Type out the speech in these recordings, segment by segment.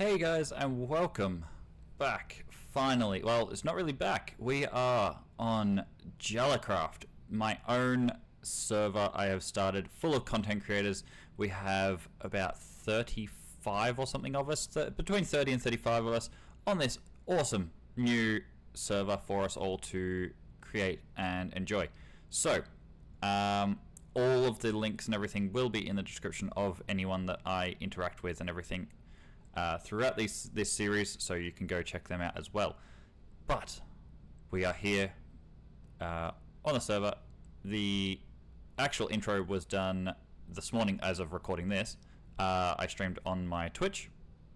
Hey guys, and welcome back, finally. Well, it's not really back. We are on JalaCraft, my own server I have started, full of content creators. We have about 35 or something of us, between 30 and 35 of us, on this awesome new server for us all to create and enjoy. So, all of the links and everything will be in the description of anyone that I interact with and everything throughout this series, so you can go check them out as well. But we are here on the server. The actual intro was done this morning as of recording this. I streamed on my Twitch.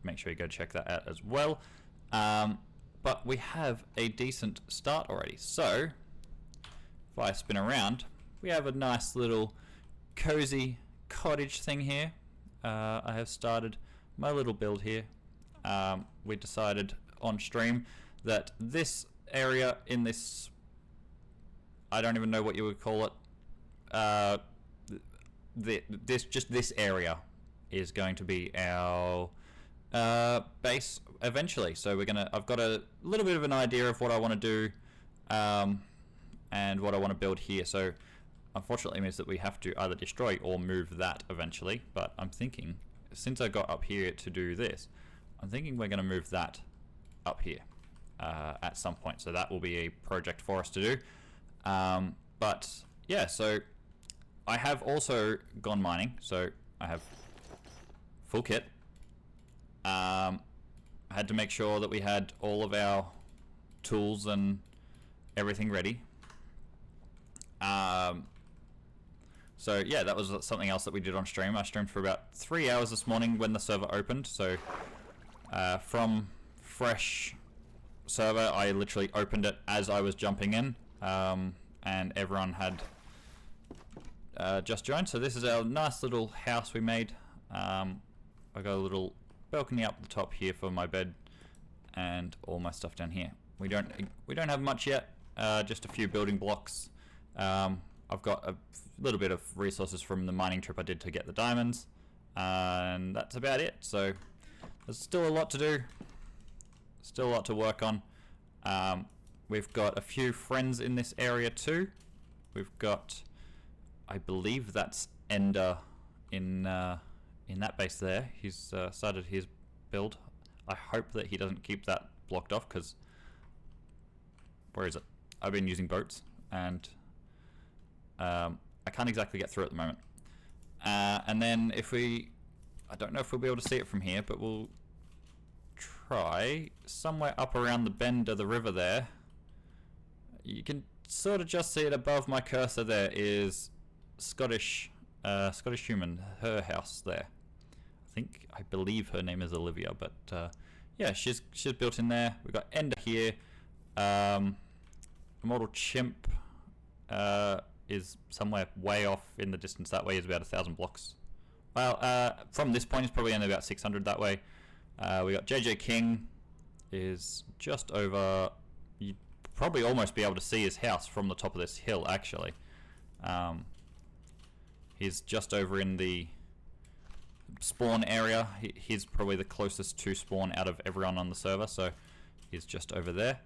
Make sure you go check that out as well. But we have a decent start already. So if I spin around, we have a nice little cozy cottage thing here. I have started my little build here. We decided on stream that this area in this, I don't even know what you would call it, this area is going to be our base eventually. So I've got a little bit of an idea of what I want to do and what I want to build here. So unfortunately it means that we have to either destroy or move that eventually, but I'm thinking, since I got up here to do this, I'm thinking we're going to move that up here at some point. So that will be a project for us to do. But yeah, so I have also gone mining. So I have full kit. I had to make sure that we had all of our tools and everything ready. So yeah, that was something else that we did on stream. I streamed for about 3 hours this morning when the server opened. So from fresh server, I literally opened it as I was jumping in, and everyone had just joined. So this is our nice little house we made. I got a little balcony up the top here for my bed and all my stuff down here. We don't have much yet. Just a few building blocks. I've got a little bit of resources from the mining trip I did to get the diamonds, and that's about it. So there's still a lot to do, still a lot to work on. We've got a few friends in this area too. We've got, I believe that's Ender in that base there. He's started his build. I hope that he doesn't keep that blocked off, because where is it? I've been using boats and I can't exactly get through at the moment. And then I don't know if we'll be able to see it from here, but we'll try somewhere up around the bend of the river there. You can sort of just see it above my cursor. There is Scottish human, her house there. I believe her name is Olivia, but yeah, she's built in there. We've got Ender here. Immortal Chimp is somewhere way off in the distance. That way is about 1,000 blocks. Well, from this point it's probably only about 600 that way. We got JJ King is just over. You'd probably almost be able to see his house from the top of this hill, actually. He's just over in the spawn area. He's probably the closest to spawn out of everyone on the server, so he's just over there.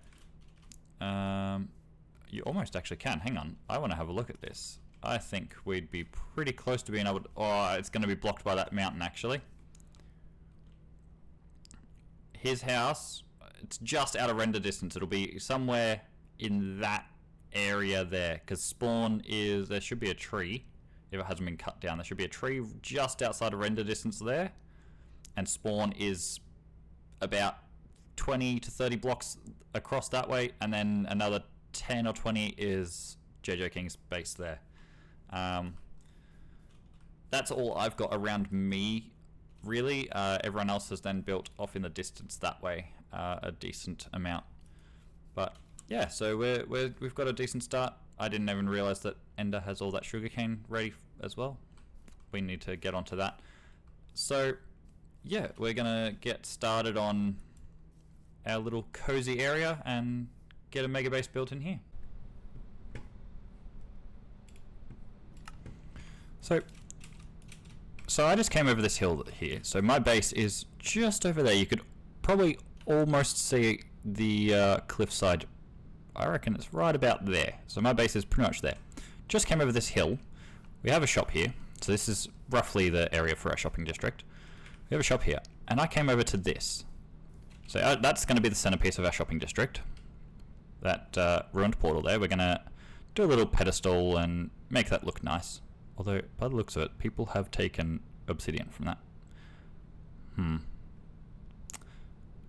You almost actually can. Hang on. I want to have a look at this. I think we'd be pretty close to being able to... Oh, it's going to be blocked by that mountain, actually. His house, it's just out of render distance. It'll be somewhere in that area there, because spawn is... There should be a tree. If it hasn't been cut down, there should be a tree just outside of render distance there. And spawn is about 20 to 30 blocks across that way, and then another 10 or 20 is JJ King's base there. That's all I've got around me, really. Everyone else has then built off in the distance that way, a decent amount. But yeah, so we've got a decent start. I didn't even realize that Ender has all that sugarcane ready as well. We need to get onto that. So yeah, we're gonna get started on our little cozy area and get a mega base built in here. So I just came over this hill here. So my base is just over there. You could probably almost see the cliffside. I reckon it's right about there. So my base is pretty much there. Just came over this hill. We have a shop here. So this is roughly the area for our shopping district. We have a shop here. And I came over to this. So that's going to be the centerpiece of our shopping district. That ruined portal there. We're going to do a little pedestal and make that look nice. Although, by the looks of it, people have taken obsidian from that.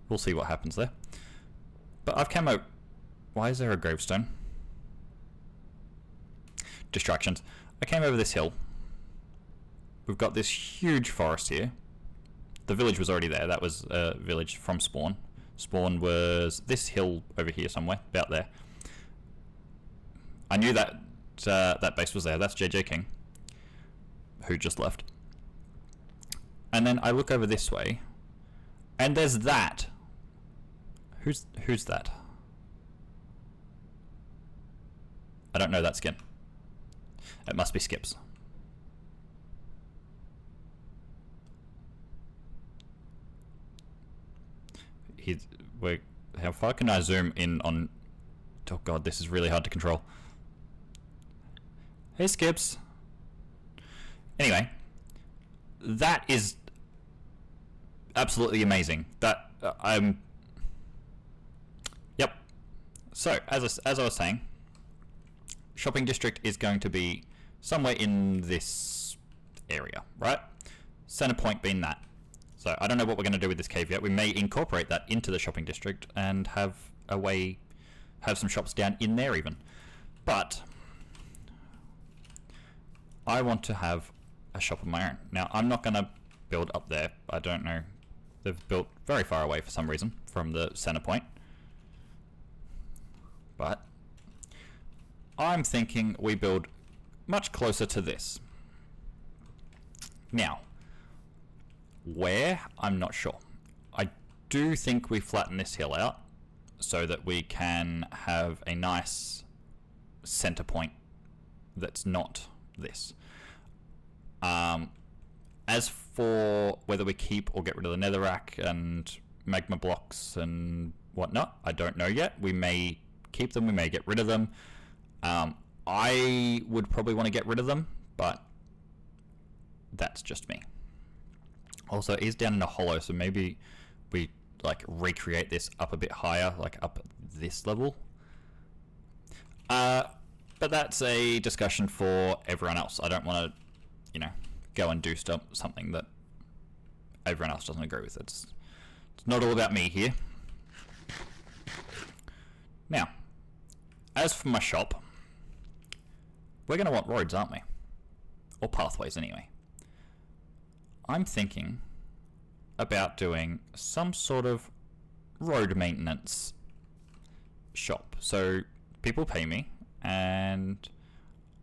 We'll see what happens there. But I've come out... Why is there a gravestone? Distractions. I came over this hill. We've got this huge forest here. The village was already there. That was a village from spawn. Spawn was this hill over here somewhere, about there. I knew that that base was there. That's JJ King, who just left. And then I look over this way, and there's that. Who's that? I don't know that skin. It must be Skips. How far can I zoom in on... Oh god, this is really hard to control. Hey Skips. Anyway, that is absolutely amazing. That Yep. So as I was saying, shopping district is going to be somewhere in this area, right? Center point being that. So I don't know what we're going to do with this cave yet. We may incorporate that into the shopping district and have some shops down in there even. But I want to have a shop of my own. Now I'm not going to build up there. I don't know. They've built very far away for some reason from the center point. But I'm thinking we build much closer to this. Now, where? I'm not sure. I do think we flatten this hill out so that we can have a nice center point that's not this. As for whether we keep or get rid of the netherrack and magma blocks and whatnot, I don't know yet. We may keep them, we may get rid of them. I would probably want to get rid of them, but that's just me. Also, it is down in a hollow, so maybe we like recreate this up a bit higher, like up at this level. But that's a discussion for everyone else. I don't want to, go and do something that everyone else doesn't agree with. It's not all about me here. Now, as for my shop, we're going to want roads, aren't we? Or pathways, anyway. I'm thinking about doing some sort of road maintenance shop. So people pay me and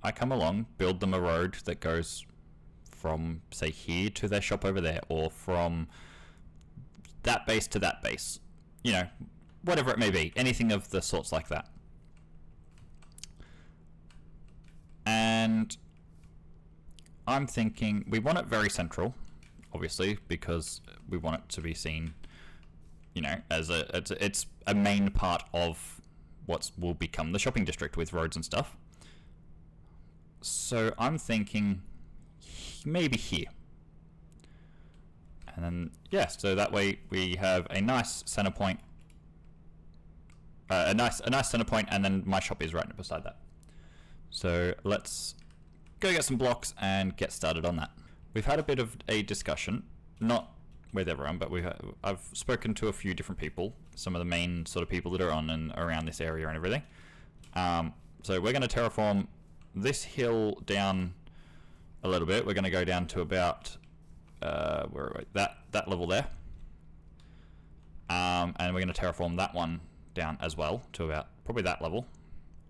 I come along, build them a road that goes from, say, here to their shop over there, or from that base to that base. Whatever it may be. Anything of the sorts like that. And I'm thinking we want it very central, obviously, because we want it to be seen, as it's a main part of what will become the shopping district with roads and stuff. So I'm thinking maybe here. And then, so that way we have a nice center point. A nice center point, and then my shop is right beside that. So let's go get some blocks and get started on that. We've had a bit of a discussion, not with everyone, but I've spoken to a few different people, some of the main sort of people that are on and around this area and everything. So we're going to terraform this hill down a little bit. We're going to go down to about that level there, and we're going to terraform that one down as well to about probably that level,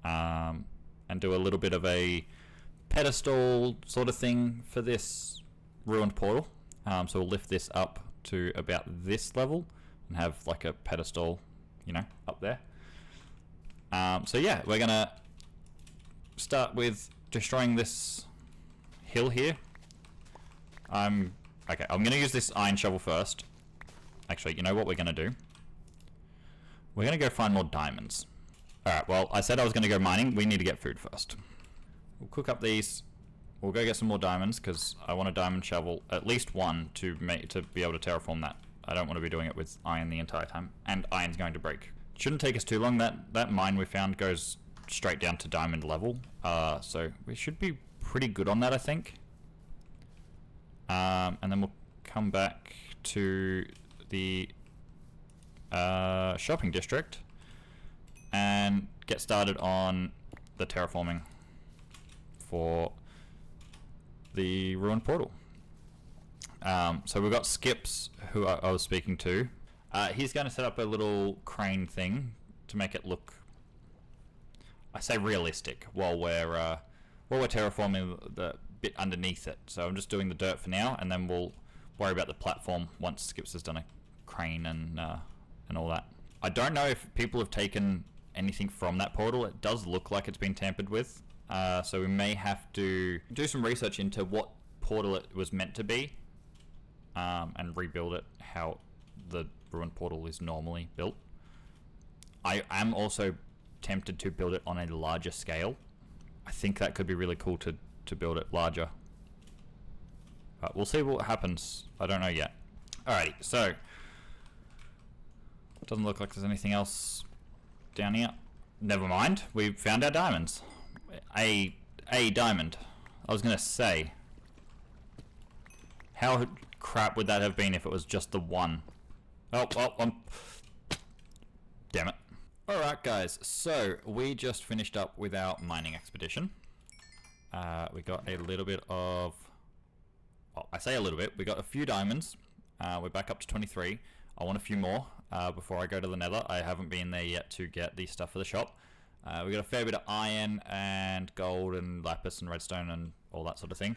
and do a little bit of a pedestal sort of thing for this ruined portal. So we'll lift this up to about this level and have like a pedestal, up there. So yeah, we're gonna start with destroying this hill here. I'm gonna use this iron shovel first, Actually, you know what we're going to do? We're going to go find more diamonds. Alright, well, I said I was going to go mining. We need to get food first. We'll cook up these. We'll go get some more diamonds, because I want a diamond shovel, at least one, to be able to terraform that. I don't want to be doing it with iron the entire time. And iron's going to break. Shouldn't take us too long. That mine we found goes straight down to diamond level. So we should be pretty good on that, I think. And then we'll come back to the shopping district and get started on the terraforming for the ruined portal. So we've got Skips, who I was speaking to. He's going to set up a little crane thing to make it look, I say, realistic while we're terraforming the bit underneath it. So I'm just doing the dirt for now, and then we'll worry about the platform once Skips has done a crane and all that. I don't know if people have taken anything from that portal. It does look like it's been tampered with, so we may have to do some research into what portal it was meant to be, and rebuild it how the ruined portal is normally built. I am also tempted to build it on a larger scale. I think that could be really cool to build it larger. But we'll see what happens. I don't know yet. Alrighty, so doesn't look like there's anything else down here. Never mind, we found our diamonds. A diamond. I was gonna say, how crap would that have been if it was just the one? Oh, damn it. Alright guys, so we just finished up with our mining expedition. We got a little bit of, well, I say a little bit, we got a few diamonds. We're back up to 23. I want a few more before I go to the Nether. I haven't been there yet to get the stuff for the shop. We got a fair bit of iron and gold and lapis and redstone and all that sort of thing.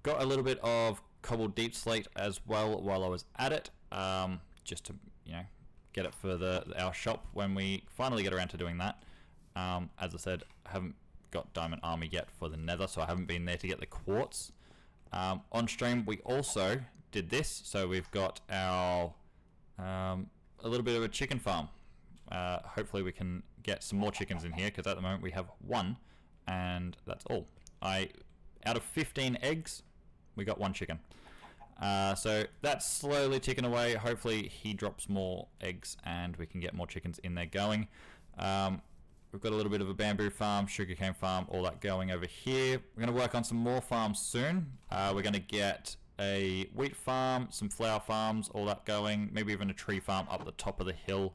Got a little bit of cobbled deep slate as well while I was at it, just to, you know, get it for our shop when we finally get around to doing that. As I said, I haven't got diamond armor yet for the Nether, so I haven't been there to get the quartz. On stream we also did this, so we've got our a little bit of a chicken farm. Hopefully we can get some more chickens in here, because at the moment we have one, and that's all. Out of 15 eggs, we got one chicken. So that's slowly ticking away. Hopefully he drops more eggs and we can get more chickens in there going. We've got a little bit of a bamboo farm, sugarcane farm, all that going over here. We're going to work on some more farms soon. We're going to get a wheat farm, some flower farms, all that going. Maybe even a tree farm up the top of the hill,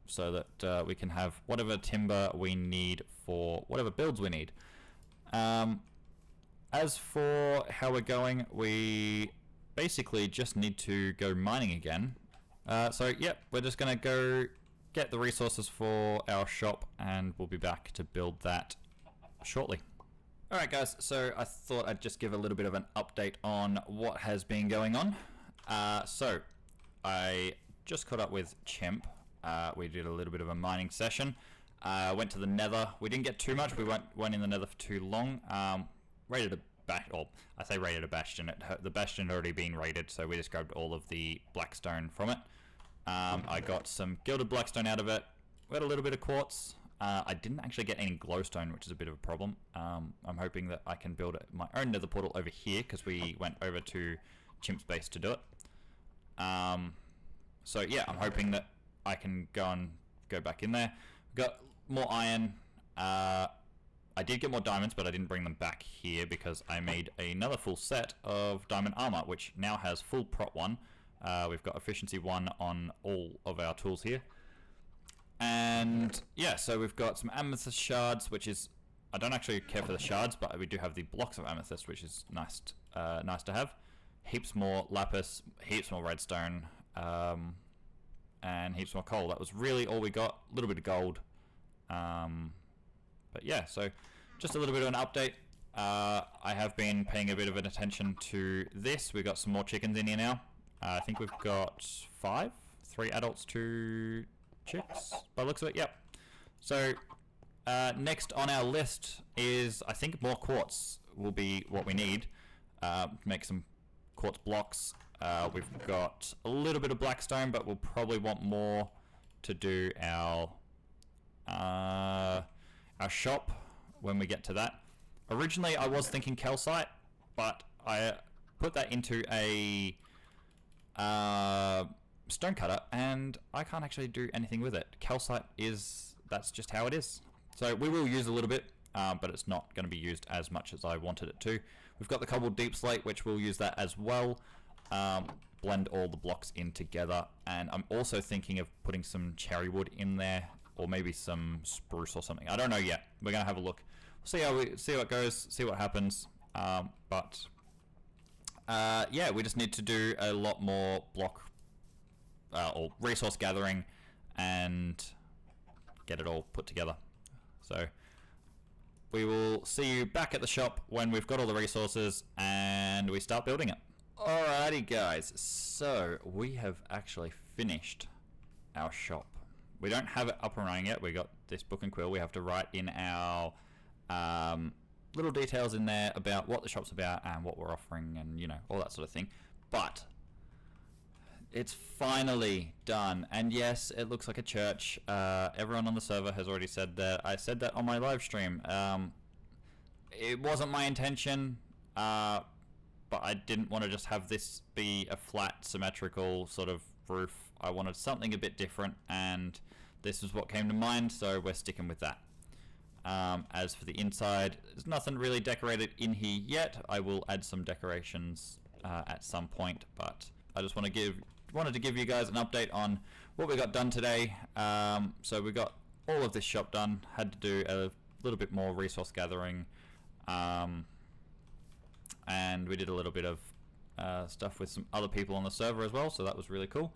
so that we can have whatever timber we need for whatever builds we need. As for how we're going, we basically just need to go mining again. So yep, we're just going to go get the resources for our shop, and we'll be back to build that shortly. Alright guys, so I thought I'd just give a little bit of an update on what has been going on. So I just caught up with Chimp. We did a little bit of a mining session. Went to the Nether. We didn't get too much. We went in the Nether for too long. Raided a bastion, or I say raided a bastion. The bastion had already been raided, so we just grabbed all of the blackstone from it. I got some gilded blackstone out of it. We got a little bit of quartz. I didn't actually get any glowstone, which is a bit of a problem. I'm hoping that I can build my own nether portal over here, because we went over to Chimp's base to do it. So yeah, I'm hoping that I can go back in there. We've got more iron. I did get more diamonds, but I didn't bring them back here because I made another full set of diamond armor, which now has full prot 1. We've got efficiency 1 on all of our tools here. And yeah, so we've got some amethyst shards, which is, I don't actually care for the shards, but we do have the blocks of amethyst, which is nice to have. Heaps more lapis, heaps more redstone, and heaps more coal. That was really all we got. A little bit of gold. But yeah, so just a little bit of an update. I have been paying a bit of an attention to this. We've got some more chickens in here now. I think we've got 5, 3 adults, 2 chicks by the looks of it. Yep. So next on our list is, I think, more quartz will be what we need to make some quartz blocks. We've got a little bit of blackstone, but we'll probably want more to do our shop when we get to that. Originally, I was thinking calcite, but I put that into a stone cutter, and I can't actually do anything with it. Calcite that's just how it is. So we will use a little bit, but it's not going to be used as much as I wanted it to. We've got the cobbled deep slate, which we'll use that as well. Blend all the blocks in together, and I'm also thinking of putting some cherry wood in there, or maybe some spruce or something. I don't know yet. We're gonna have a look. See how it goes. See what happens. Yeah, we just need to do a lot more block or resource gathering and get it all put together. So we will see you back at the shop when we've got all the resources and we start building it. Alrighty guys, so we have actually finished our shop. We don't have it up and running yet. We got this book and quill. We have to write in our little details in there about what the shop's about and what we're offering and, you know, all that sort of thing. But it's finally done. And yes, it looks like a church. Everyone on the server has already said that. I said that on my live stream. It wasn't my intention, but I didn't want to just have this be a flat, symmetrical sort of roof. I wanted something a bit different, and this is what came to mind, so we're sticking with that. As for the inside, there's nothing really decorated in here yet. I will add some decorations at some point, but I just wanted to give you guys an update on what we got done today. So we got all of this shop done. Had to do a little bit more resource gathering, and we did a little bit of stuff with some other people on the server as well, so that was really cool.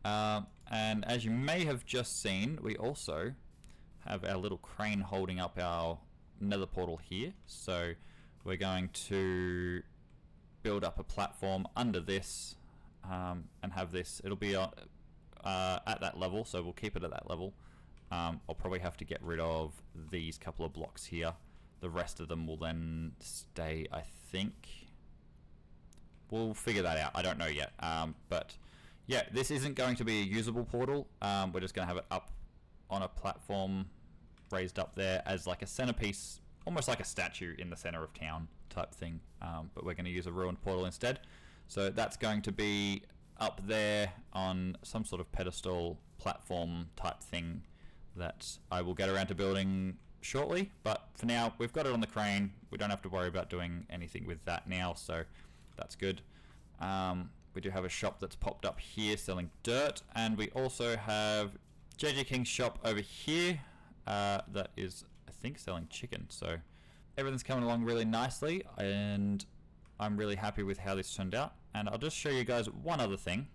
And as you may have just seen, we also have our little crane holding up our nether portal here. So we're going to build up a platform under this and have this. It'll be at that level, so we'll keep it at that level. I'll probably have to get rid of these couple of blocks here. The rest of them will then stay, I think. We'll figure that out. I don't know yet. But yeah, this isn't going to be a usable portal. We're just going to have it up on a platform raised up there as like a centerpiece, almost like a statue in the center of town type thing. But we're going to use a ruined portal instead. So that's going to be up there on some sort of pedestal platform type thing that I will get around to building shortly. But for now, we've got it on the crane. We don't have to worry about doing anything with that now, so that's good. We do have a shop that's popped up here selling dirt, and we also have JJ King's shop over here that is, I think, selling chicken. So everything's coming along really nicely, and I'm really happy with how this turned out. And I'll just show you guys one other thing.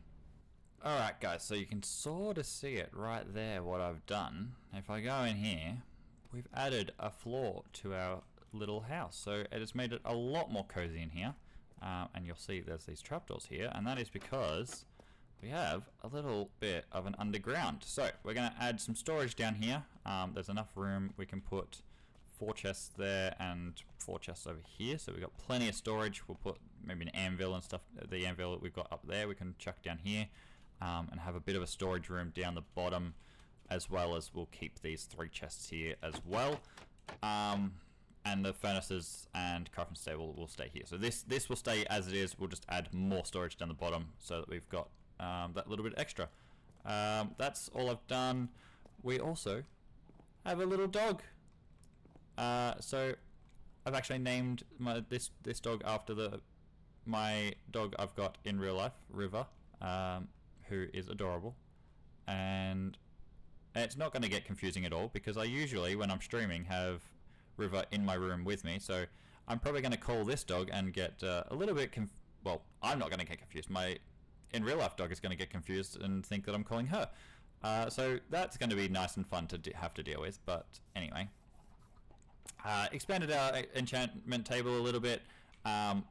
Alright guys, so you can sort of see it right there, what I've done. If I go in here, we've added a floor to our little house, so it has made it a lot more cozy in here. And you'll see there's these trapdoors here, and that is because we have a little bit of an underground. So we're going to add some storage down here. There's enough room. We can put 4 chests there and 4 chests over here, so we've got plenty of storage. We'll put maybe an anvil and stuff. The anvil that we've got up there we can chuck down here, and have a bit of a storage room down the bottom, as well as we'll keep these 3 chests here as well. And the furnaces and crafting table will stay here. So this will stay as it is. We'll just add more storage down the bottom so that we've got that little bit extra. That's all I've done. We also have a little dog. So I've actually named this dog after my dog I've got in real life, River, who is adorable. And it's not going to get confusing at all, because I usually, when I'm streaming, have River in my room with me, so I'm probably going to call this dog and get a little bit well, I'm not going to get confused. My in real life dog is going to get confused and think that I'm calling her. So that's going to be nice and fun to have to deal with. But anyway, expanded our enchantment table a little bit.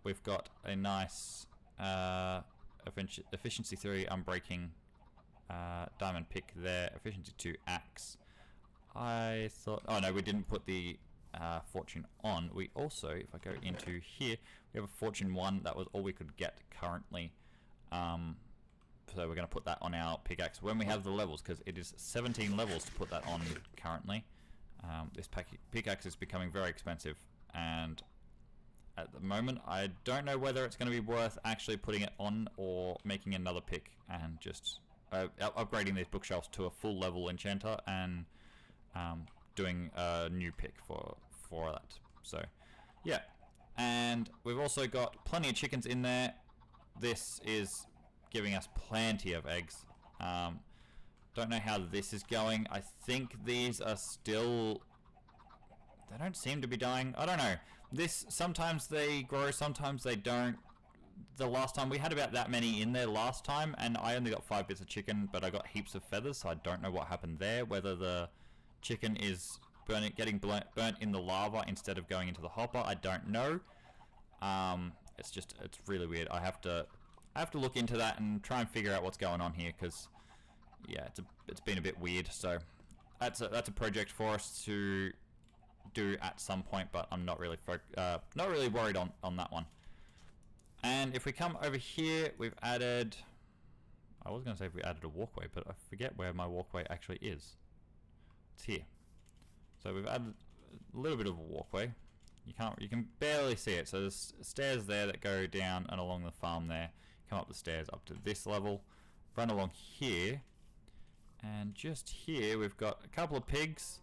We've got a nice efficiency 3 unbreaking diamond pick there, efficiency 2 axe. I thought, oh no, we didn't put the fortune on. We also, if I go into here, we have a fortune 1. That was all we could get currently. So we're going to put that on our pickaxe when we have the levels, because it is 17 levels to put that on currently. This pickaxe is becoming very expensive, and at the moment I don't know whether it's going to be worth actually putting it on or making another pick and just upgrading these bookshelves to a full level enchanter and doing a new pick for that. So yeah, and we've also got plenty of chickens in there. This is giving us plenty of eggs. Don't know how this is going. I think these are still... They don't seem to be dying. I don't know. This, sometimes they grow, sometimes they don't. The last time, we had about that many in there last time, and I only got 5 bits of chicken, but I got heaps of feathers, so I don't know what happened there. Whether the chicken is getting burnt in the lava instead of going into the hopper, I don't know. It's really weird. I have to look into that and try and figure out what's going on here, because yeah, it's been a bit weird. So that's a project for us to do at some point, but I'm not really worried on that one. And if we come over here, we've added... I was going to say if we added a walkway, but I forget where my walkway actually is. It's here. So we've added a little bit of a walkway. You can barely see it. So there's stairs there that go down and along the farm there. Come up the stairs up to this level. Run along here. And just here we've got a couple of pigs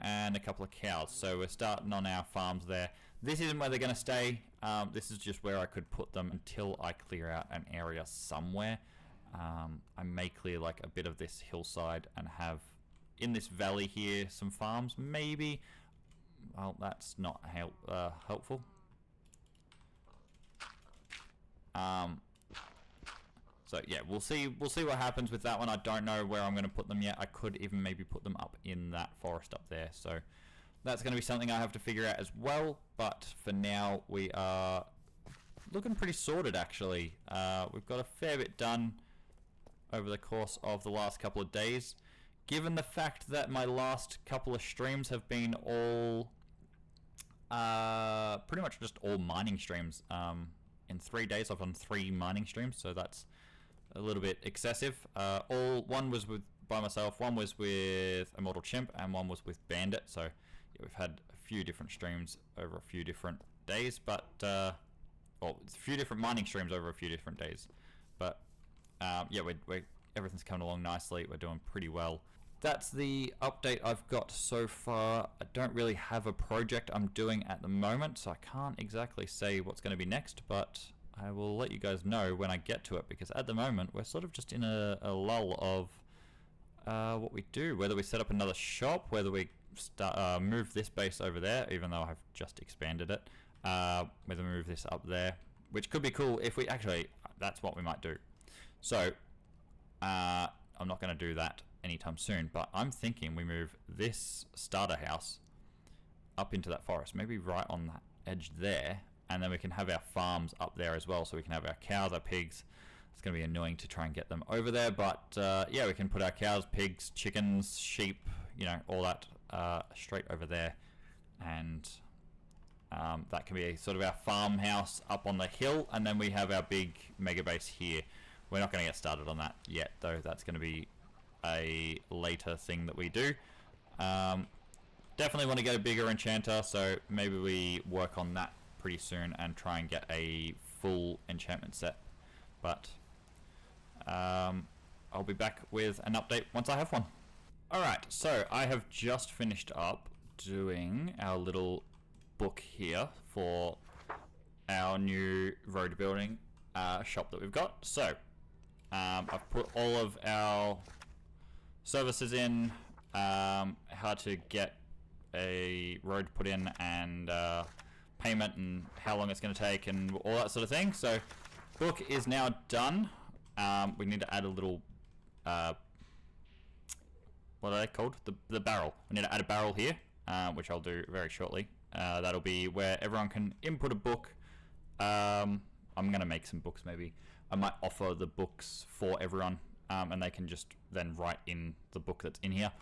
and a couple of cows. So we're starting on our farms there. This isn't where they're going to stay. This is just where I could put them until I clear out an area somewhere. I may clear like a bit of this hillside and have in this valley here some farms, maybe. Well, that's not helpful. So yeah, we'll see what happens with that one. I don't know where I'm going to put them yet. I could even maybe put them up in that forest up there. So that's going to be something I have to figure out as well. But for now, we are looking pretty sorted actually. We've got a fair bit done over the course of the last couple of days. Given the fact that my last couple of streams have been all pretty much just all mining streams. In 3 days I've done 3 mining streams, so that's a little bit excessive. One was by myself, one was with Immortal Chimp, and one was with Bandit. So yeah, we've had a few different streams over a few different days, but it's a few different mining streams over a few different days. But yeah, everything's coming along nicely. We're doing pretty well. That's the update I've got so far. I don't really have a project I'm doing at the moment, so I can't exactly say what's going to be next, but I will let you guys know when I get to it, because at the moment we're sort of just in a lull of what we do, whether we set up another shop, whether we start move this base over there, even though I've just expanded it, whether we move this up there, which could be cool if we actually, that's what we might do. So I'm not going to do that anytime soon, but I'm thinking we move this starter house up into that forest, maybe right on that edge there, and then we can have our farms up there as well, so we can have our cows, our pigs. It's going to be annoying to try and get them over there, but yeah, we can put our cows, pigs, chickens, sheep, you know, all that straight over there, and that can be sort of our farmhouse up on the hill, and then we have our big mega base here. We're not going to get started on that yet, though. That's going to be a later thing that we do. Definitely want to get a bigger enchanter, so maybe we work on that pretty soon and try and get a full enchantment set. But I'll be back with an update once I have one. Alright, so I have just finished up doing our little book here for our new road building shop that we've got. So I've put all of our services in, how to get a road put in, and payment and how long it's going to take and all that sort of thing. So book is now done. We need to add a little what are they called? The barrel. We need to add a barrel here, which I'll do very shortly. That'll be where everyone can input a book. I'm going to make some books maybe. I might offer the books for everyone, and they can just then write in the book that's in here.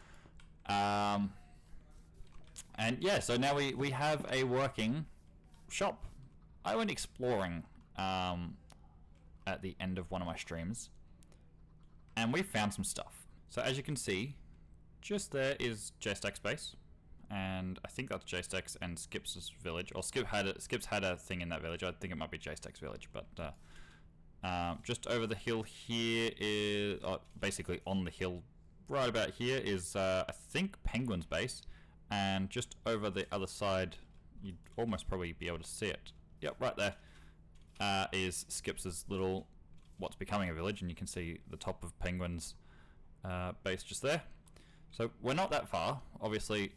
And yeah, so now we have a working shop. I went exploring at the end of one of my streams, and we found some stuff. So as you can see, just there is JStack's base, and I think that's JStack's and Skip's village, or Skip's had a thing in that village. I think it might be JStack's village, but just over the hill here is, basically on the hill right about here is, I think, Penguin's base, and just over the other side, you'd almost probably be able to see it. Yep, right there is Skip's little, what's becoming a village, and you can see the top of Penguin's base just there. So we're not that far. Obviously,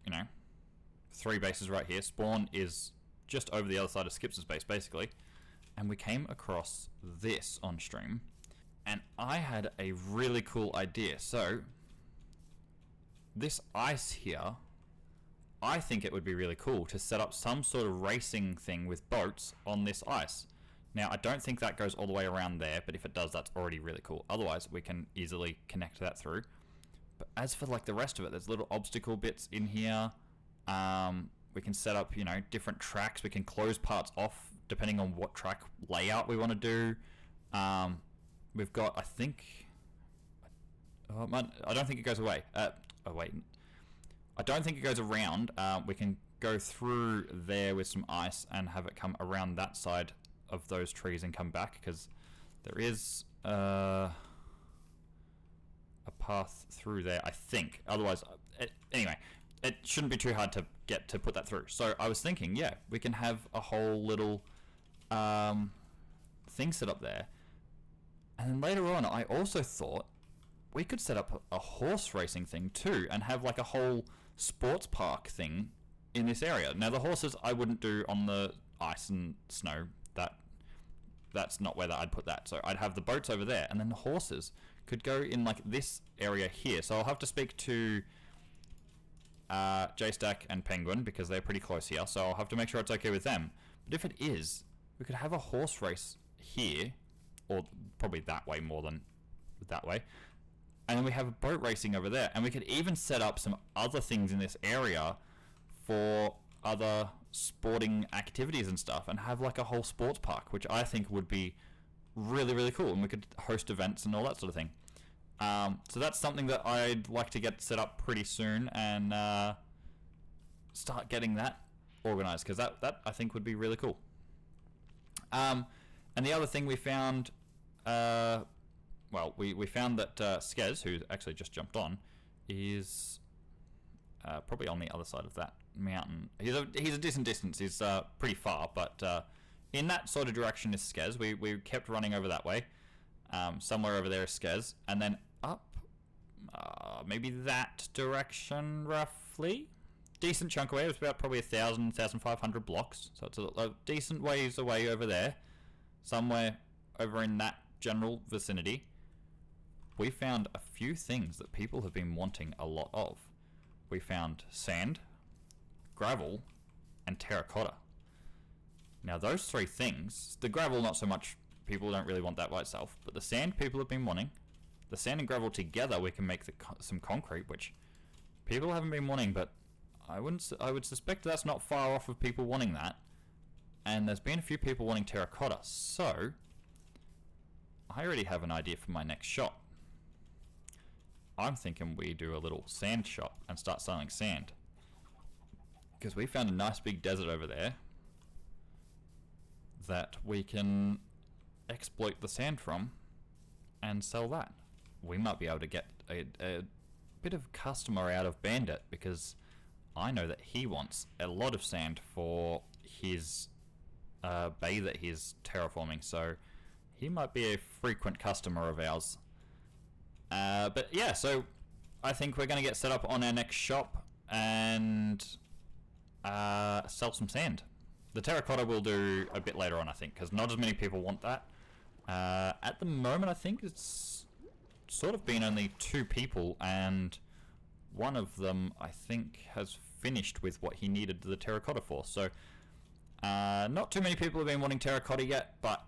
you know, 3 bases right here. Spawn is just over the other side of Skip's base, basically. And we came across this on stream, and I had a really cool idea. So this ice here, I think it would be really cool to set up some sort of racing thing with boats on this ice. Now, I don't think that goes all the way around there, but if it does, that's already really cool. Otherwise, we can easily connect that through. But as for like the rest of it, there's little obstacle bits in here. We can set up, you know, different tracks. We can close parts off depending on what track layout we want to do. We've got, I think, I don't think it goes away. Oh wait, I don't think it goes around. We can go through there with some ice and have it come around that side of those trees and come back, because there is a path through there, I think. Otherwise, anyway, it shouldn't be too hard to get to put that through. So I was thinking, yeah, we can have a whole little thing set up there. And then later on, I also thought we could set up a horse racing thing too, and have like a whole sports park thing in this area. Now, the horses I wouldn't do on the ice and snow. That's not where I'd put that. So I'd have the boats over there, and then the horses could go in like this area here. So I'll have to speak to JStack and Penguin, because they're pretty close here. So I'll have to make sure it's okay with them. But if it is, we could have a horse race here, or probably that way more than that way. And then we have a boat racing over there. And we could even set up some other things in this area for other sporting activities and stuff, and have like a whole sports park, which I think would be really, really cool. And we could host events and all that sort of thing. So that's something that I'd like to get set up pretty soon, and start getting that organized, because that I think would be really cool. And the other thing we found, we found that Skez, who actually just jumped on, is probably on the other side of that mountain. He's a decent distance. He's pretty far, but in that sort of direction is Skez. We kept running over that way. Somewhere over there is Skez, and then up, maybe that direction roughly. Decent chunk away. It was about probably 1,500 blocks. So it's a decent ways away over there. Somewhere over in that general vicinity. We found a few things that people have been wanting a lot of. We found sand, gravel, and terracotta. Now those 3 things, the gravel not so much, people don't really want that by itself, but the sand people have been wanting. The sand and gravel together, we can make some concrete, which people haven't been wanting, but I would suspect that's not far off of people wanting that. And there's been a few people wanting terracotta, so I already have an idea for my next shop. I'm thinking we do a little sand shop and start selling sand, because we found a nice big desert over there that we can exploit the sand from and sell that. We might be able to get a bit of customer out of Bandit, because I know that he wants a lot of sand for his bay that he's terraforming, so he might be a frequent customer of ours. But yeah, so I think we're going to get set up on our next shop and sell some sand. The terracotta we'll do a bit later on, I think, because not as many people want that. At the moment, I think it's sort of been only 2 people, and one of them, I think, has finished with what he needed the terracotta for. So not too many people have been wanting terracotta yet, but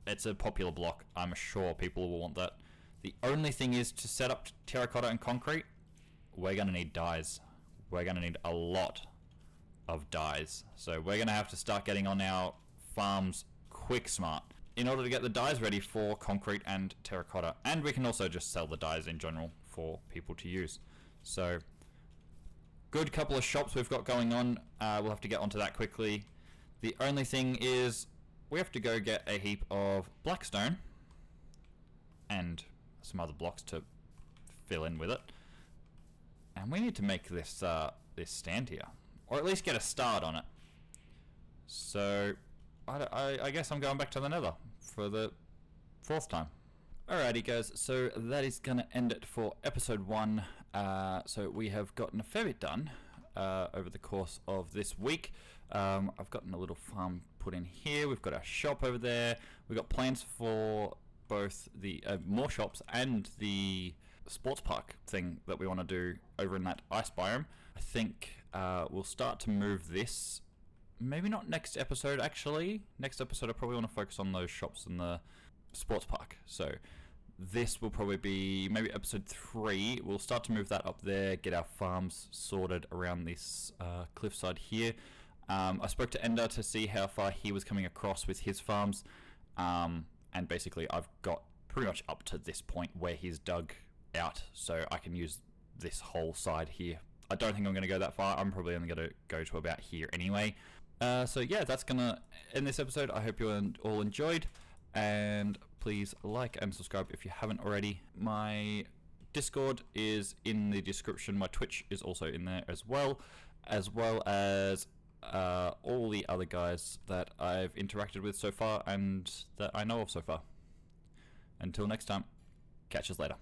it's a popular block. I'm sure people will want that. The only thing is, to set up terracotta and concrete, we're going to need dyes. We're going to need a lot of dyes. So we're going to have to start getting on our farms quick smart. in order to get the dyes ready for concrete and terracotta. And we can also just sell the dyes in general for people to use. So, good couple of shops we've got going on. We'll have to get onto that quickly. The only thing is, we have to go get a heap of blackstone and some other blocks to fill in with it. And we need to make this this stand here, or at least get a start on it. So, I guess I'm going back to the Nether for the 4th time. Alrighty guys, so that is going to end it for episode 1. So we have gotten a fair bit done over the course of this week. I've gotten a little farm put in here. We've got our shop over there. We've got plans for both the more shops and the sports park thing that we want to do over in that ice biome. I think we'll start to move this. Maybe not next episode, actually. Next episode, I probably want to focus on those shops in the sports park. So this will probably be maybe episode 3. We'll start to move that up there, get our farms sorted around this cliffside here. I spoke to Ender to see how far he was coming across with his farms. And basically, I've got pretty much up to this point where he's dug out. So I can use this whole side here. I don't think I'm going to go that far. I'm probably only going to go to about here anyway. So yeah, that's gonna end this episode. I hope you all enjoyed, and please like and subscribe if you haven't already. My Discord is in the description. My Twitch is also in there as well as all the other guys that I've interacted with so far and that I know of so far. Until next time, catch us later.